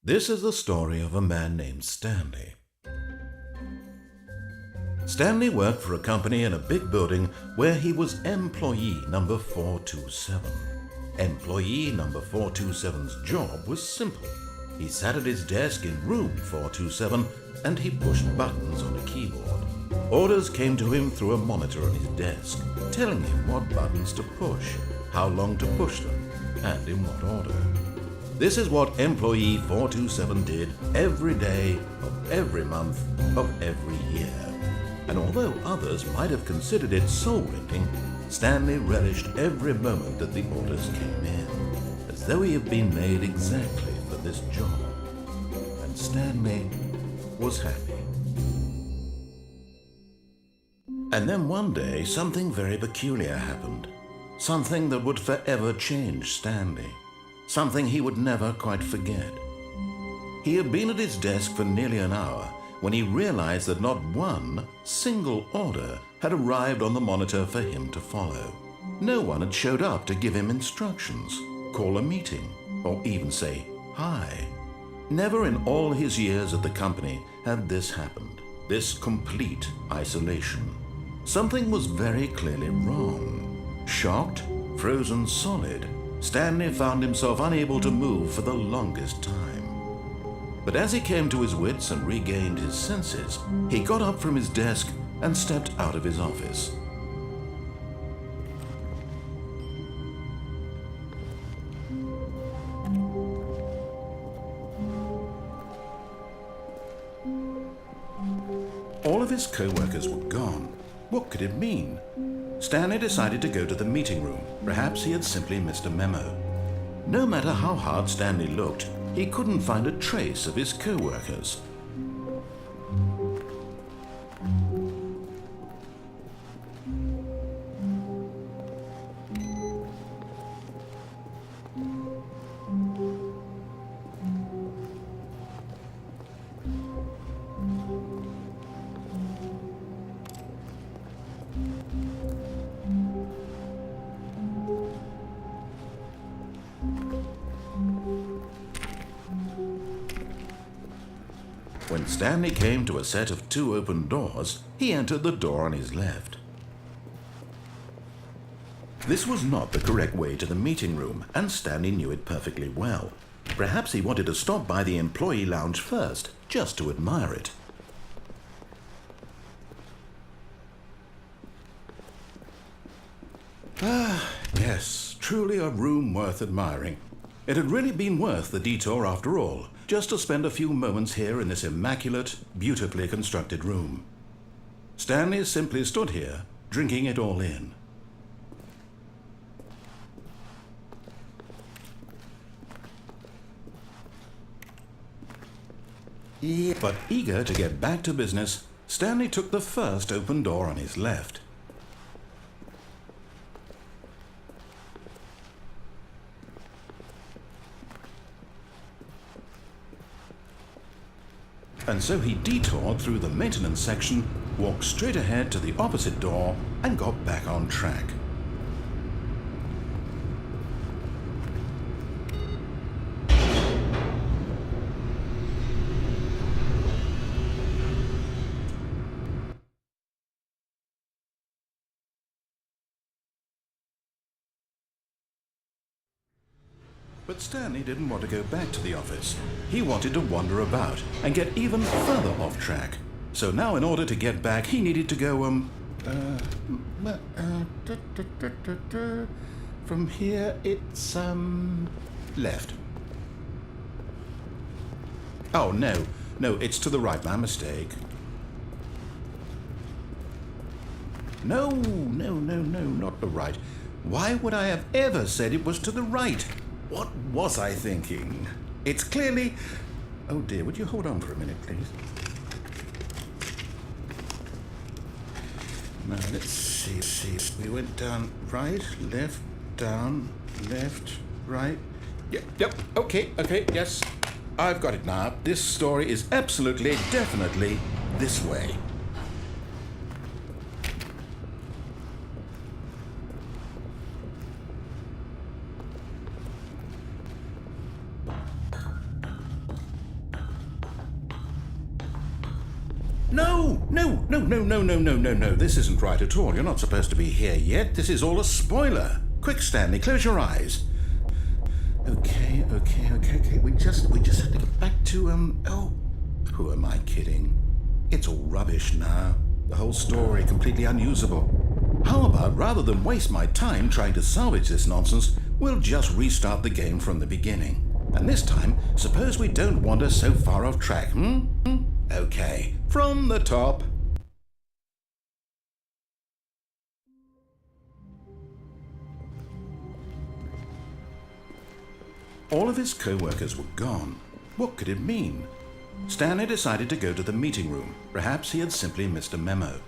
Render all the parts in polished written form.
This is the story of a man named Stanley. Stanley worked for a company in a big building where he was employee number 427. Employee number 427's job was simple. He sat at his desk in room 427 and he pushed buttons on a keyboard. Orders came to him through a monitor on his desk, telling him what buttons to push, how long to push them, and in what order. This is what employee 427 did every day of every month of every year. And although others might have considered it soul-rending, Stanley relished every moment that the orders came in, as though he had been made exactly for this job. And Stanley was happy. And then one day, something very peculiar happened. Something that would forever change Stanley. Something he would never quite forget. He had been at his desk for nearly an hour when he realized that not one single order had arrived on the monitor for him to follow. No one had showed up to give him instructions, call a meeting, or even say hi. Never in all his years at the company had this happened, this complete isolation. Something was very clearly wrong. Shocked, frozen solid, Stanley found himself unable to move for the longest time. But as he came to his wits and regained his senses, he got up from his desk and stepped out of his office. All of his co-workers were gone. What could it mean? Stanley decided to go to the meeting room. Perhaps he had simply missed a memo. No matter how hard Stanley looked, he couldn't find a trace of his co-workers. When Stanley came to a set of 2 open doors, he entered the door on his left. This was not the correct way to the meeting room, and Stanley knew it perfectly well. Perhaps he wanted to stop by the employee lounge first, just to admire it. Ah, yes, truly a room worth admiring. It had really been worth the detour after all, just to spend a few moments here in this immaculate, beautifully constructed room. Stanley simply stood here, drinking it all in. But eager to get back to business, Stanley took the first open door on his left. And so he detoured through the maintenance section, walked straight ahead to the opposite door, and got back on track. But Stanley didn't want to go back to the office. He wanted to wander about and get even further off track. So now in order to get back, he needed to go, from here it's, left. Oh, no, it's to the right, my mistake. No, not the right. Why would I have ever said it was to the right? What was I thinking? It's clearly... Oh dear, would you hold on for a minute, please? Now, let's see. We went down right, left, down, left, right. Yep, okay, yes. I've got it now. This story is absolutely, definitely this way. No, no, no, no, no, no, no, no, no. This isn't right at all. You're not supposed to be here yet. This is all a spoiler. Quick, Stanley, close your eyes. Okay. We just have to get back to, oh, who am I kidding? It's all rubbish now. The whole story completely unusable. How about, rather than waste my time trying to salvage this nonsense, we'll just restart the game from the beginning. And this time, suppose we don't wander so far off track, Okay, from the top. All of his co-workers were gone. What could it mean? Stanley decided to go to the meeting room. Perhaps he had simply missed a memo.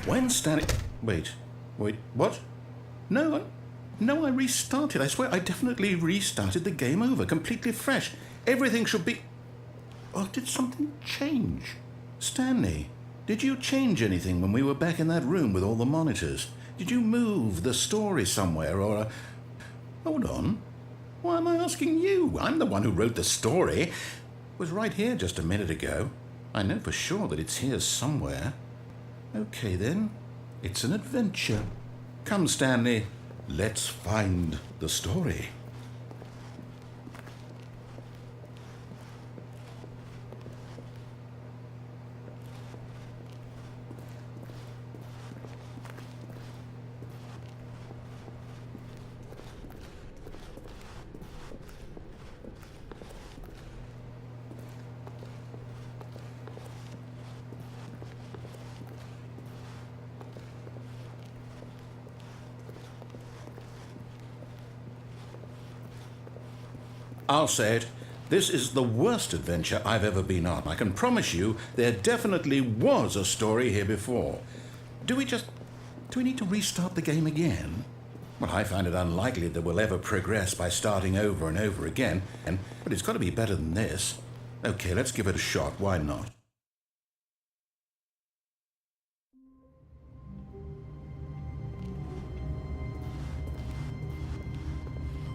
When Stanley... Wait, what? No, I restarted. I swear I definitely restarted the game over, completely fresh. Everything should be... Oh, did something change? Stanley, did you change anything when we were back in that room with all the monitors? Did you move the story somewhere or... Hold on. Why am I asking you? I'm the one who wrote the story. It was right here just a minute ago. I know for sure that it's here somewhere. Okay then, it's an adventure. Come, Stanley, let's find the story. I'll say it, this is the worst adventure I've ever been on. I can promise you there definitely was a story here before. Do we need to restart the game again? Well, I find it unlikely that we'll ever progress by starting over and over again, but it's got to be better than this. Okay, let's give it a shot, why not?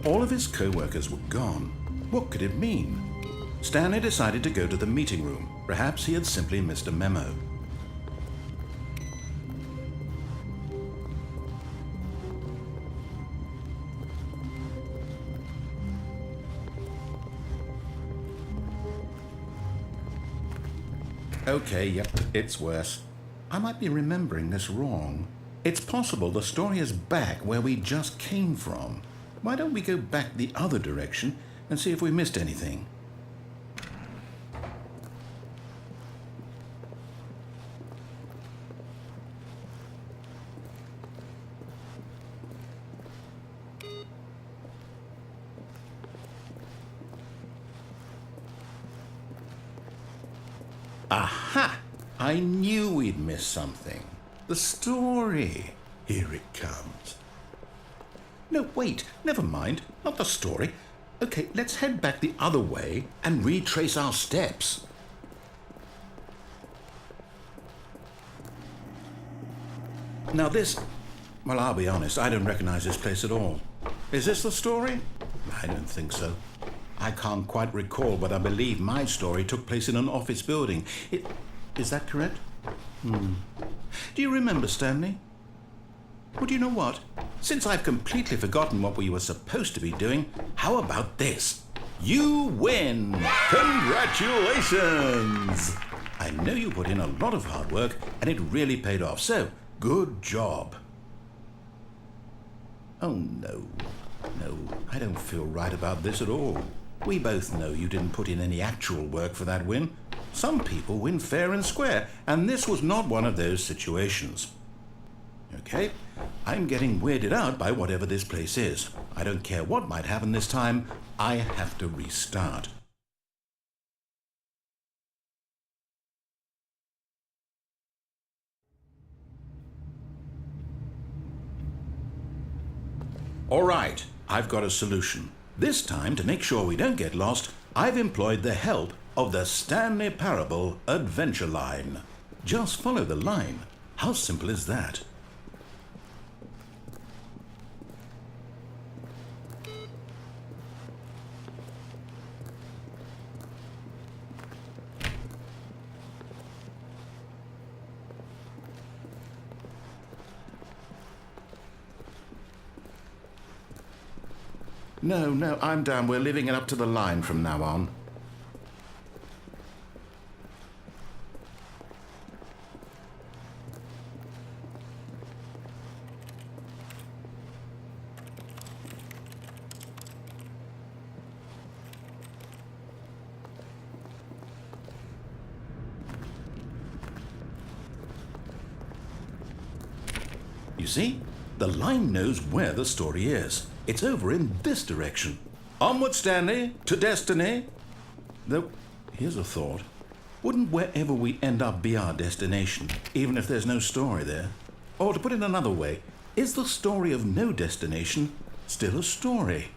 All of his co-workers were gone. What could it mean? Stanley decided to go to the meeting room. Perhaps he had simply missed a memo. Okay, yep, it's worse. I might be remembering this wrong. It's possible the story is back where we just came from. Why don't we go back the other direction and see if we missed anything? Aha! I knew we'd miss something. The story. Here it comes. No, wait, never mind. Not the story. Okay, let's head back the other way and retrace our steps. Now this... Well, I'll be honest, I don't recognize this place at all. Is this the story? I don't think so. I can't quite recall, but I believe my story took place in an office building. Is that correct? Do you remember, Stanley? Well, do you know what? Since I've completely forgotten what we were supposed to be doing, how about this? You win! Congratulations! I know you put in a lot of hard work, and it really paid off, so good job. Oh, no, I don't feel right about this at all. We both know you didn't put in any actual work for that win. Some people win fair and square, and this was not one of those situations. Okay, I'm getting weirded out by whatever this place is. I don't care what might happen this time, I have to restart. All right, I've got a solution. This time, to make sure we don't get lost, I've employed the help of the Stanley Parable adventure line. Just follow the line. How simple is that? No, I'm down. We're leaving it up to the line from now on. You see? The line knows where the story is. It's over in this direction. Onward, Stanley, to destiny. Though, here's a thought. Wouldn't wherever we end up be our destination, even if there's no story there? Or to put it another way, is the story of no destination still a story?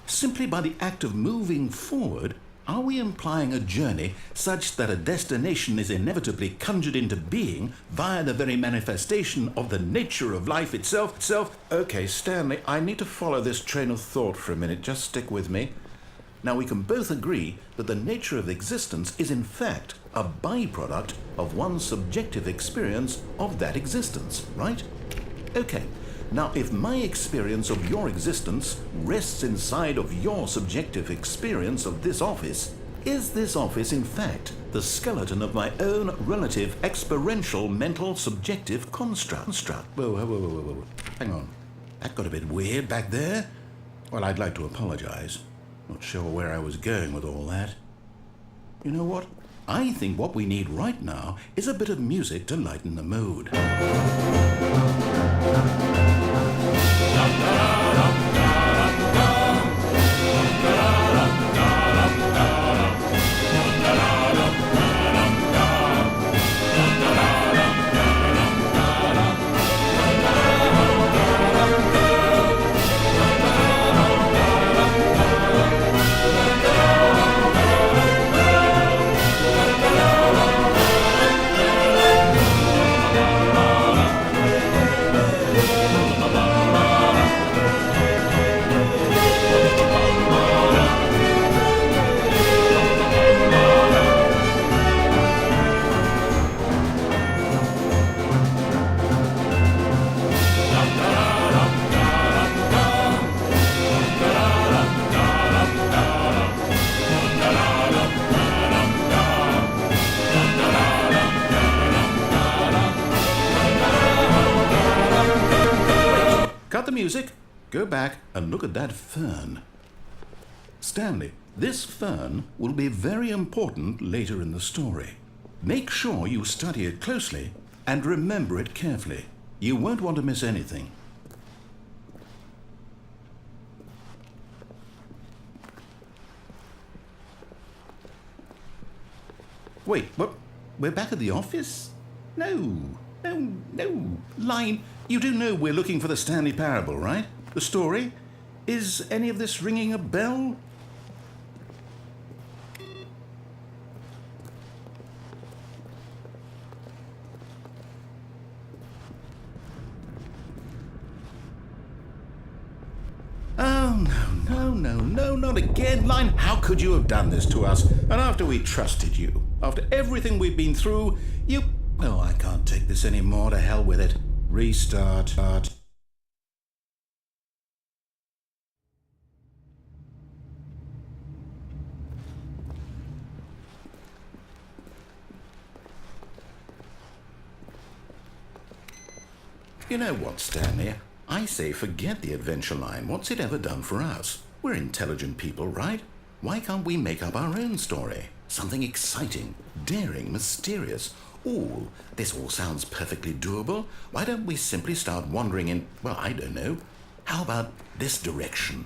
Simply by the act of moving forward, are we implying a journey such that a destination is inevitably conjured into being via the very manifestation of the nature of life itself? Okay, Stanley, I need to follow this train of thought for a minute. Just stick with me. Now, we can both agree that the nature of existence is in fact a byproduct of one's subjective experience of that existence, right? Okay. Now, if my experience of your existence rests inside of your subjective experience of this office, is this office in fact the skeleton of my own relative experiential mental subjective construct? Whoa. Hang on. That got a bit weird back there. Well, I'd like to apologize. Not sure where I was going with all that. You know what? I think what we need right now is a bit of music to lighten the mood. Cut the music, go back and look at that fern. Stanley, this fern will be very important later in the story. Make sure you study it closely and remember it carefully. You won't want to miss anything. Wait, what? We're back at the office? No. Line, you do know we're looking for the Stanley Parable, right? The story? Is any of this ringing a bell? Oh, no, not again. Line, how could you have done this to us? And after we trusted you, after everything we've been through, you... Oh, I can't take this anymore. To hell with it. Restart. You know what, Stanley? I say forget the adventure line. What's it ever done for us? We're intelligent people, right? Why can't we make up our own story? Something exciting, daring, mysterious. Ooh, this all sounds perfectly doable. Why don't we simply start wandering in, well, I don't know. How about this direction?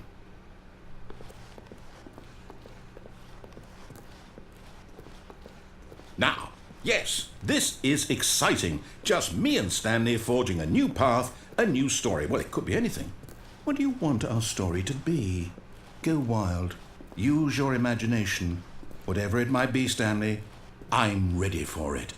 Now, yes, this is exciting. Just me and Stanley forging a new path, a new story. Well, it could be anything. What do you want our story to be? Go wild. Use your imagination. Whatever it might be, Stanley, I'm ready for it.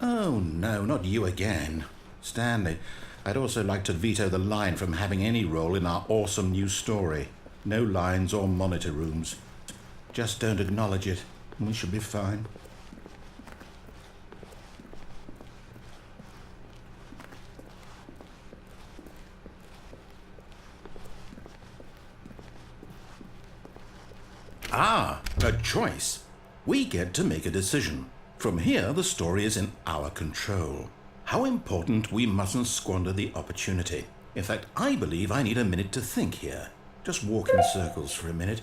Oh, no, not you again. Stanley, I'd also like to veto the line from having any role in our awesome new story. No lines or monitor rooms. Just don't acknowledge it, and we should be fine. Ah, a choice. We get to make a decision. From here, the story is in our control. How important we mustn't squander the opportunity. In fact, I believe I need a minute to think here. Just walk in circles for a minute.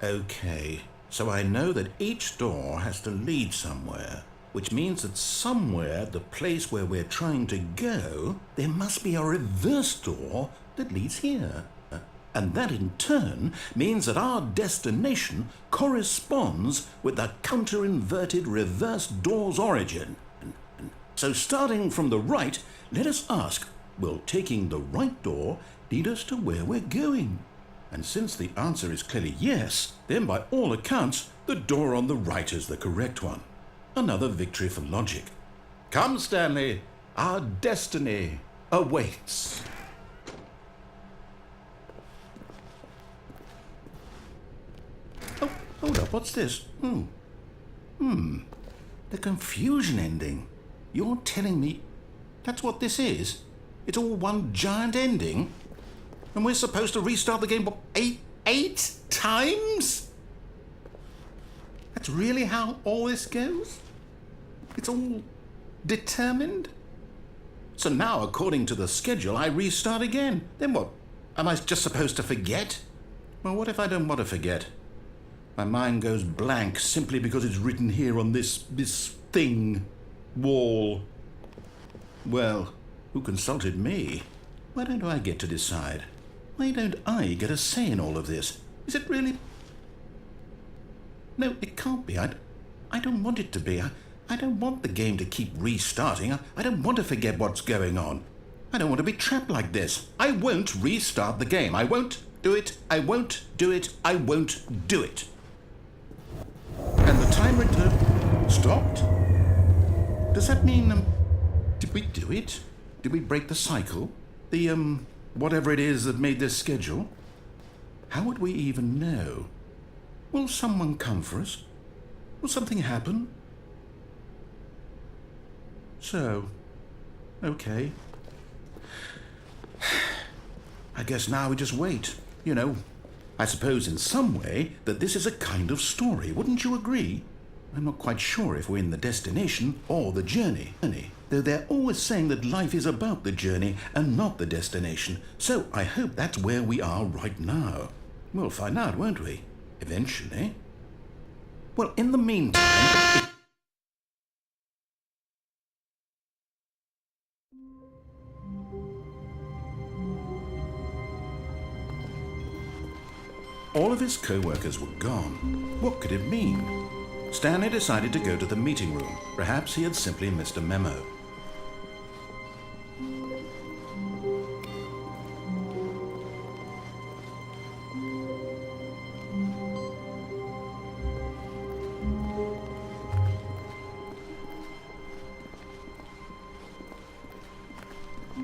Okay, so I know that each door has to lead somewhere, which means that somewhere, the place where we're trying to go, there must be a reverse door that leads here. And that in turn means that our destination corresponds with the counter-inverted reverse door's origin. So starting from the right, let us ask, will taking the right door lead us to where we're going? And since the answer is clearly yes, then by all accounts, the door on the right is the correct one. Another victory for logic. Come, Stanley, our destiny awaits. Oh, hold up, what's this? The confusion ending. You're telling me that's what this is? It's all one giant ending? And we're supposed to restart the game, what, eight times? That's really how all this goes? It's all determined? So now, according to the schedule, I restart again. Then what? Am I just supposed to forget? Well, what if I don't want to forget? My mind goes blank simply because it's written here on this thing, wall. Well, who consulted me? Why don't I get to decide? Why don't I get a say in all of this? Is it really? No, it can't be. I don't want it to be. I don't want the game to keep restarting. I don't want to forget what's going on. I don't want to be trapped like this. I won't restart the game. I won't do it. I won't do it. I won't do it. And the timer stopped? Does that mean, did we do it? Did we break the cycle? The, whatever it is that made this schedule? How would we even know? Will someone come for us? Will something happen? So, okay. I guess now we just wait, you know. I suppose in some way that this is a kind of story, wouldn't you agree? I'm not quite sure if we're in the destination or the journey, though they're always saying that life is about the journey and not the destination, so I hope that's where we are right now. We'll find out, won't we? Eventually. Well, in the meantime... All of his co-workers were gone. What could it mean? Stanley decided to go to the meeting room. Perhaps he had simply missed a memo.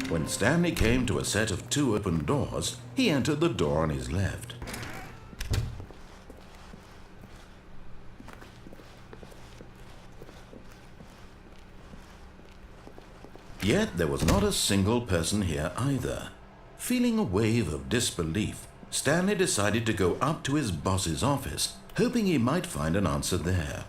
When Stanley came to a set of 2 open doors, he entered the door on his left. Yet there was not a single person here either. Feeling a wave of disbelief, Stanley decided to go up to his boss's office, hoping he might find an answer there.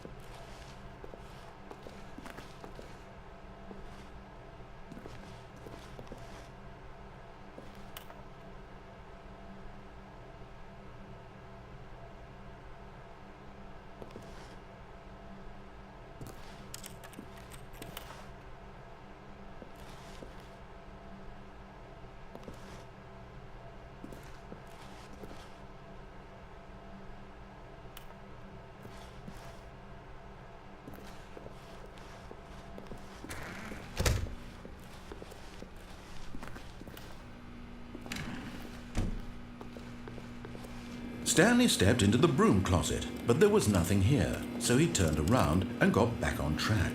Stanley stepped into the broom closet, but there was nothing here, so he turned around and got back on track.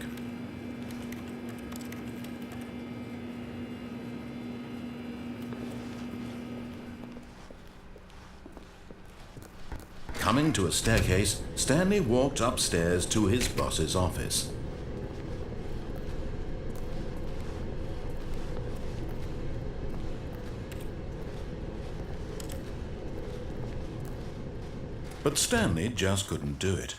Coming to a staircase, Stanley walked upstairs to his boss's office. But Stanley just couldn't do it.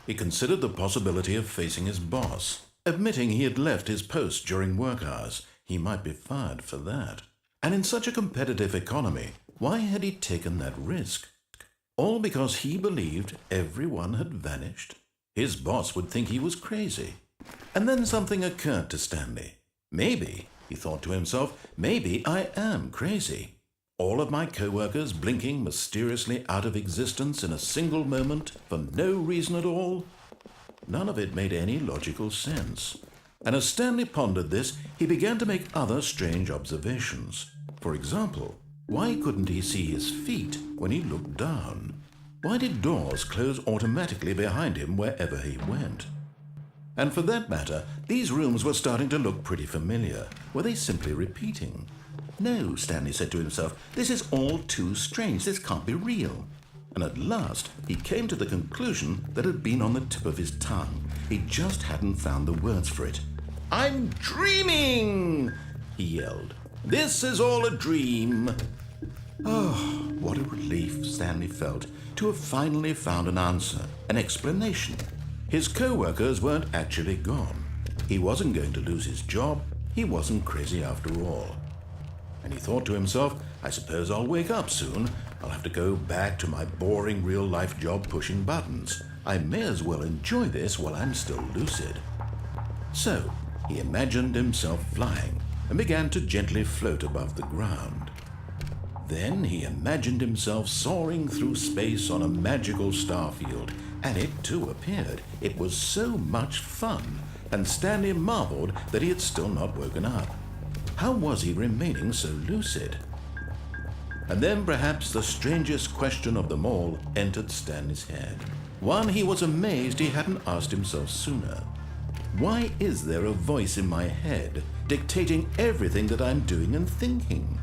He considered the possibility of facing his boss, admitting he had left his post during work hours. He might be fired for that. And in such a competitive economy, why had he taken that risk? All because he believed everyone had vanished? His boss would think he was crazy. And then something occurred to Stanley. Maybe, he thought to himself, maybe I am crazy. All of my co-workers blinking mysteriously out of existence in a single moment for no reason at all? None of it made any logical sense. And as Stanley pondered this, he began to make other strange observations. For example, why couldn't he see his feet when he looked down? Why did doors close automatically behind him wherever he went? And for that matter, these rooms were starting to look pretty familiar. Were they simply repeating? No, Stanley said to himself, this is all too strange. This can't be real. And at last, he came to the conclusion that had been on the tip of his tongue. He just hadn't found the words for it. I'm dreaming, he yelled. This is all a dream. Oh, what a relief Stanley felt to have finally found an answer, an explanation. His co-workers weren't actually gone. He wasn't going to lose his job. He wasn't crazy after all. And he thought to himself, I suppose I'll wake up soon. I'll have to go back to my boring real-life job pushing buttons. I may as well enjoy this while I'm still lucid. So, he imagined himself flying and began to gently float above the ground. Then he imagined himself soaring through space on a magical starfield, and it too appeared. It was so much fun, and Stanley marveled that he had still not woken up. How was he remaining so lucid? And then perhaps the strangest question of them all entered Stanley's head. One he was amazed he hadn't asked himself sooner. Why is there a voice in my head dictating everything that I'm doing and thinking?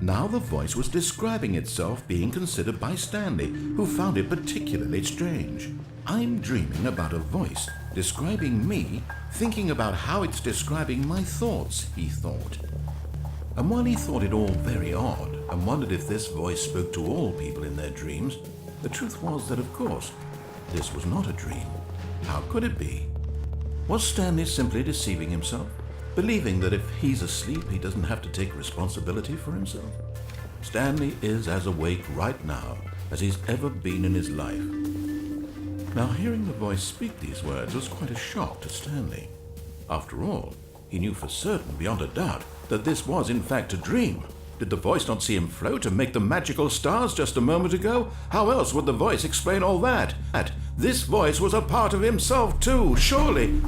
Now the voice was describing itself being considered by Stanley, who found it particularly strange. I'm dreaming about a voice describing me, thinking about how it's describing my thoughts, he thought. And while he thought it all very odd and wondered if this voice spoke to all people in their dreams, the truth was that, of course, this was not a dream. How could it be? Was Stanley simply deceiving himself, believing that if he's asleep, he doesn't have to take responsibility for himself? Stanley is as awake right now as he's ever been in his life. Now, hearing the voice speak these words was quite a shock to Stanley. After all, he knew for certain, beyond a doubt, that this was in fact a dream. Did the voice not see him float and make the magical stars just a moment ago? How else would the voice explain all that? This voice was a part of himself too. Surely,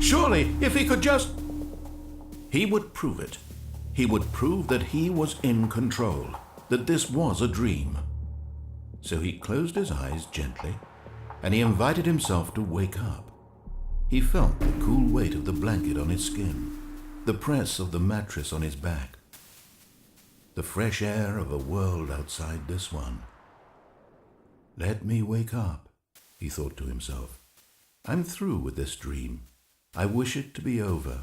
if he could just... He would prove it. He would prove that he was in control, that this was a dream. So he closed his eyes gently, and he invited himself to wake up. He felt the cool weight of the blanket on his skin, the press of the mattress on his back, the fresh air of a world outside this one. Let me wake up, he thought to himself. I'm through with this dream. I wish it to be over.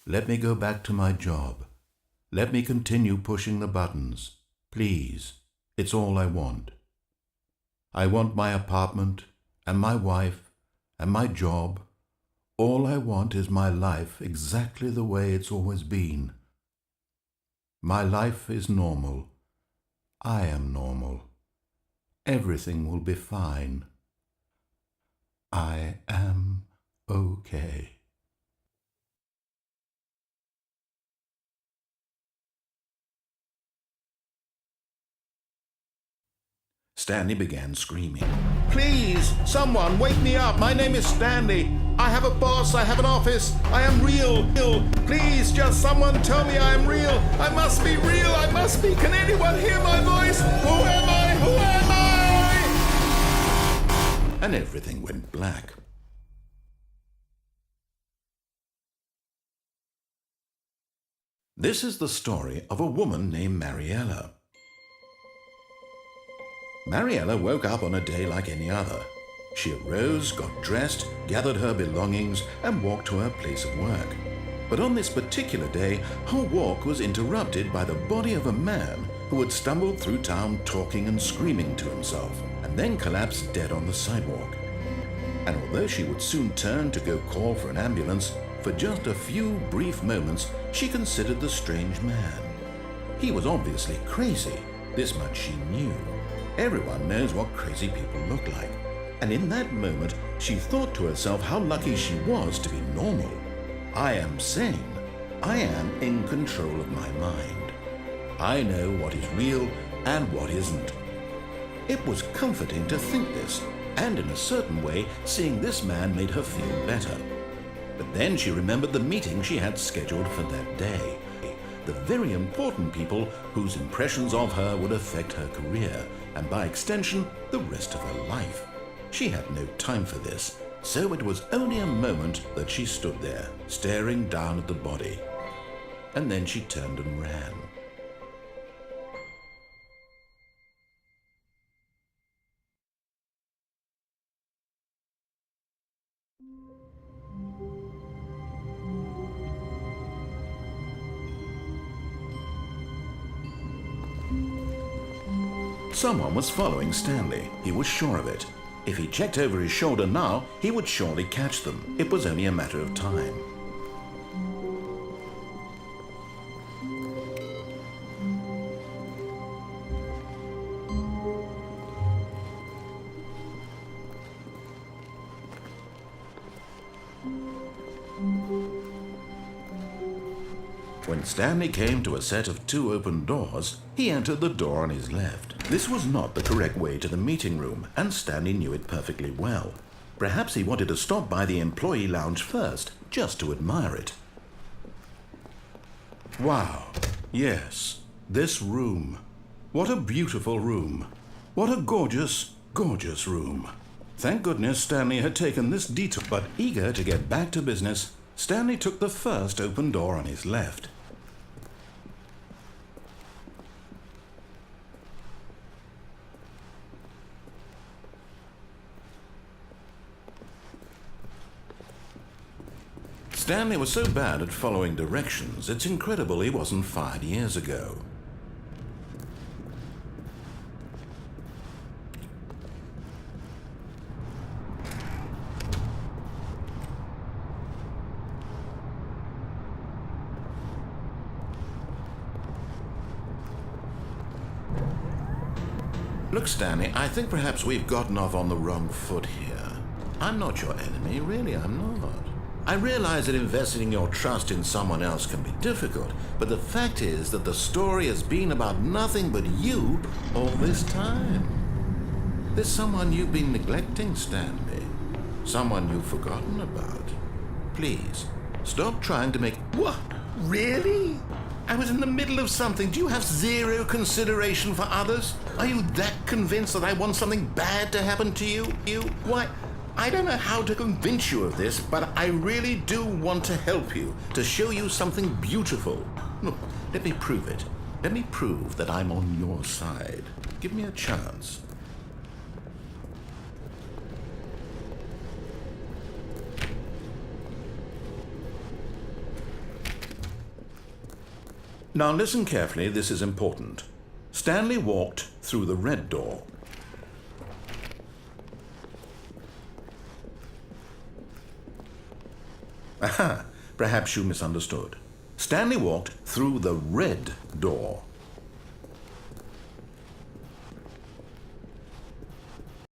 Let me go back to my job. Let me continue pushing the buttons. Please, it's all I want. I want my apartment and my wife and my job. All I want is my life exactly the way it's always been. My life is normal. I am normal. Everything will be fine. I am okay. Stanley began screaming. Please, someone, wake me up. My name is Stanley. I have a boss. I have an office. I am real. Please, just someone tell me I am real. I must be real. I must be. Can anyone hear my voice? Who am I? Who am I? and everything went black. This is the story of a woman named Mariella. Mariella woke up on a day like any other. She arose, got dressed, gathered her belongings, and walked to her place of work. But on this particular day, her walk was interrupted by the body of a man who had stumbled through town talking and screaming to himself, and then collapsed dead on the sidewalk. And although she would soon turn to go call for an ambulance, for just a few brief moments she considered the strange man. He was obviously crazy, this much she knew. Everyone knows what crazy people look like. And in that moment, she thought to herself how lucky she was to be normal. I am sane. I am in control of my mind. I know what is real and what isn't. It was comforting to think this, and in a certain way, seeing this man made her feel better. But then she remembered the meeting she had scheduled for that day. The very important people whose impressions of her would affect her career, and by extension, the rest of her life. She had no time for this, so it was only a moment that she stood there, staring down at the body. And then she turned and ran. Someone was following Stanley. He was sure of it. If he checked over his shoulder now, he would surely catch them. It was only a matter of time. When Stanley came to a set of 2 open doors, he entered the door on his left. This was not the correct way to the meeting room, and Stanley knew it perfectly well. Perhaps he wanted to stop by the employee lounge first, just to admire it. Wow, yes, this room. What a beautiful room. What a gorgeous, gorgeous room. Thank goodness Stanley had taken this detour, but eager to get back to business, Stanley took the first open door on his left. Stanley was so bad at following directions, it's incredible he wasn't fired years ago. Look, Stanley, I think perhaps we've gotten off on the wrong foot here. I'm not your enemy, really, I'm not. I realize that investing your trust in someone else can be difficult, but the fact is that the story has been about nothing but you all this time. There's someone you've been neglecting, Stanley. Someone you've forgotten about. Please, stop trying to make... What? Really? I was in the middle of something. Do you have zero consideration for others? Are you that convinced that I want something bad to happen to you? Why... I don't know how to convince you of this, but I really do want to help you, to show you something beautiful. Look, let me prove it. Let me prove that I'm on your side. Give me a chance. Now listen carefully, this is important. Stanley walked through the red door. Aha, perhaps you misunderstood. Stanley walked through the red door.